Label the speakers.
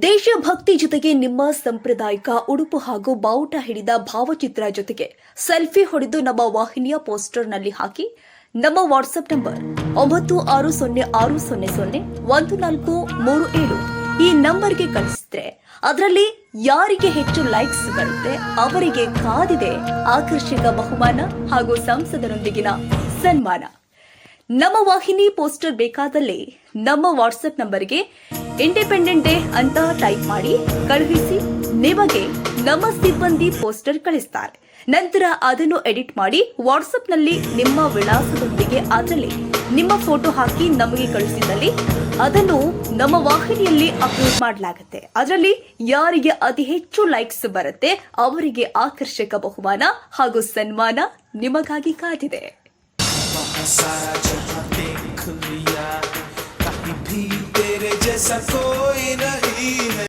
Speaker 1: ದೇಶಭಕ್ತಿ ಜೊತೆಗೆ ನಿಮ್ಮ ಸಾಂಪ್ರದಾಯಿಕ ಉಡುಪು ಹಾಗೂ ಬಾವುಟ ಹಿಡಿದ ಭಾವಚಿತ್ರ ಜೊತೆಗೆ ಸೆಲ್ಫಿ ಹೊಡೆದು ನಮ್ಮ ವಾಹಿನಿಯ ಪೋಸ್ಟರ್ನಲ್ಲಿ ಹಾಕಿ ನಮ್ಮ ವಾಟ್ಸ್ಆಪ್ ನಂಬರ್ 9606001437 ಈ ನಂಬರ್ಗೆ ಕಳಿಸಿದ್ರೆ ಅದರಲ್ಲಿ ಯಾರಿಗೆ ಹೆಚ್ಚು ಲೈಕ್ಸ್ ಬರುತ್ತೆ ಅವರಿಗೆ ಕಾದಿದೆ ಆಕರ್ಷಕ ಬಹುಮಾನ ಹಾಗೂ ಸಂಸದರೊಂದಿಗಿನ ಸನ್ಮಾನ. ನಮ್ಮ ವಾಹಿನಿ ಪೋಸ್ಟರ್ ಬೇಕಾದಲ್ಲಿ ನಮ್ಮ ವಾಟ್ಸ್ಆಪ್ ನಂಬರ್ಗೆ ಇಂಡಿಪೆಂಡೆಂಟ್ ಡೇ ಅಂತ ಟೈಪ್ ಮಾಡಿ ಕಳುಹಿಸಿ. ನಿಮಗೆ ನಮ್ಮ ಸಿಬ್ಬಂದಿ ಪೋಸ್ಟರ್ ಕಳಿಸ್ತಾರೆ. ನಂತರ ಅದನ್ನು ಎಡಿಟ್ ಮಾಡಿ ವಾಟ್ಸ್ಆಪ್ನಲ್ಲಿ ನಿಮ್ಮ ವಿಳಾಸದೊಂದಿಗೆ ಅದರಲ್ಲಿ ನಿಮ್ಮ ಫೋಟೋ ಹಾಕಿ ನಮಗೆ ಕಳಿಸಿದಲ್ಲಿ ಅದನ್ನು ನಮ್ಮ ವಾಹಿನಿಯಲ್ಲಿ ಅಪ್ಲೋಡ್ ಮಾಡಲಾಗುತ್ತೆ. ಅದರಲ್ಲಿ ಯಾರಿಗೆ ಅತಿ ಹೆಚ್ಚು ಲೈಕ್ಸ್ ಬರುತ್ತೆ ಅವರಿಗೆ ಆಕರ್ಷಕ ಬಹುಮಾನ ಹಾಗೂ ಸನ್ಮಾನ ನಿಮಗಾಗಿ ಕಾದಿದೆ.
Speaker 2: सारा जहां देख लिया, कहीं भी तेरे जैसा कोई नहीं है.